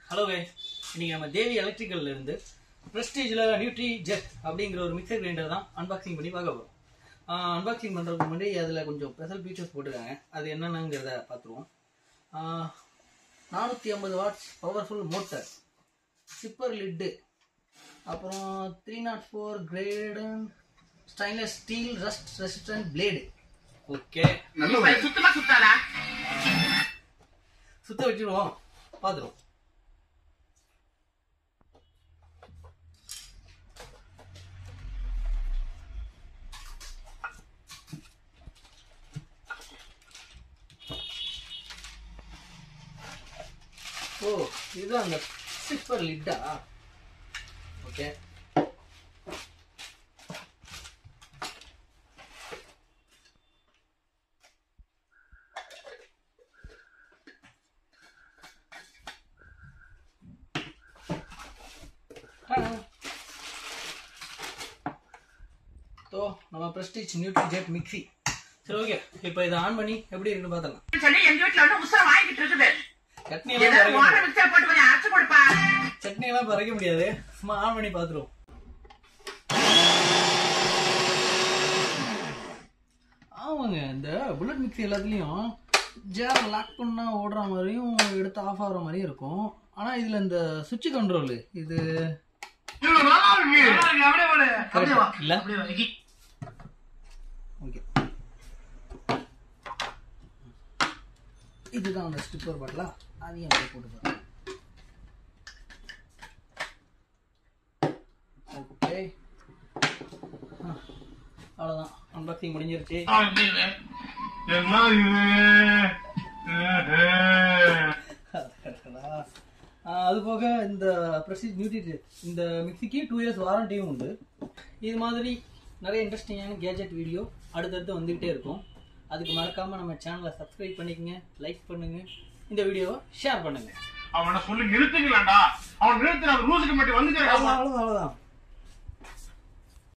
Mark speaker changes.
Speaker 1: Hello guys, இன்னைக்கு நம்ம தேவி எலக்ட்ரிக்கல்ல இருந்து பிரஸ்டீஜ்ல நியூட்ரி ஜெட் அப்படிங்கிற ஒரு மிக்சர் கிரைண்டர் தான் அன்பாக்சிங் பண்ணி பார்க்க போறோம். அன்பாக்சிங் பண்றதுக்கு முன்னாடி அதில் கொஞ்சம் ஸ்பெஷல் ஃபீச்சர்ஸ் போட்டுருக்காங்க. அது என்னென்னங்கிறத பார்த்துருவோம். 450 வாட்ஸ் பவர்ஃபுல் மோட்டர், சிப்பர் லிட்டு, அப்புறம் 304 grade stainless steel rust resistant blade. Okay, சுத்த வச்சுடுவோம், பார்த்துருவோம். ஓ, இதுதான் அந்த சிப்பர் லிட்டா? ஓகே, நம்ம பிரஸ்டீஜ் நியூட்ரி ஜெட் மிக்ஸி. சரி, ஓகே, இப்போ இதை ஆன் பண்ணி எப்படி இருக்குன்னு பார்த்தலாம். சட்னி எல்லாம் பறைக்க முடியாது, சும்மா ஆன் பண்ணி பார்த்துருவோம். ஆமாங்க, இந்த புல்லட் மிக்ஸி எல்லாத்துலேயும் ஜேர் லாக் பண்ணா ஓடுற மாதிரியும் எடுத்து ஆஃப் ஆகிற மாதிரியும் இருக்கும். ஆனால் இதில் இந்த சுவிட்ச் கண்ட்ரோல் இது இல்லை. ஓகே, இதுதான் அந்த ஸ்டிப்பர் பாட்டிலா, அதையும் அப்படியே போட்டு பாருங்க. ஓகே, அவ்வளோதான், அன்பாக்சிங் முடிஞ்சிருச்சு. அது போக இந்த பிரஸ்டீஜ் நியூட்ரி ஜெட் இந்த மிக்சிக்கு 2 இயர்ஸ் வாரண்டியும் உண்டு. இது மாதிரி நிறைய இன்ட்ரெஸ்டிங்கான கேஜெட் வீடியோ அடுத்தடுத்து வந்துகிட்டே இருக்கும். அதுக்கு மறக்காம நம்ம சேனலை சப்ஸ்கிரைப் பண்ணிக்கங்க, லைக் பண்ணுங்க, இந்த வீடியோவை ஷேர் பண்ணுங்க.
Speaker 2: அவனை சொல்லி நிறுத்துங்களாண்டா, அவன் நிறுத்துற ரூல்ஸ்க்கு மட்டும் வந்து
Speaker 1: அவ்வளவுதான்.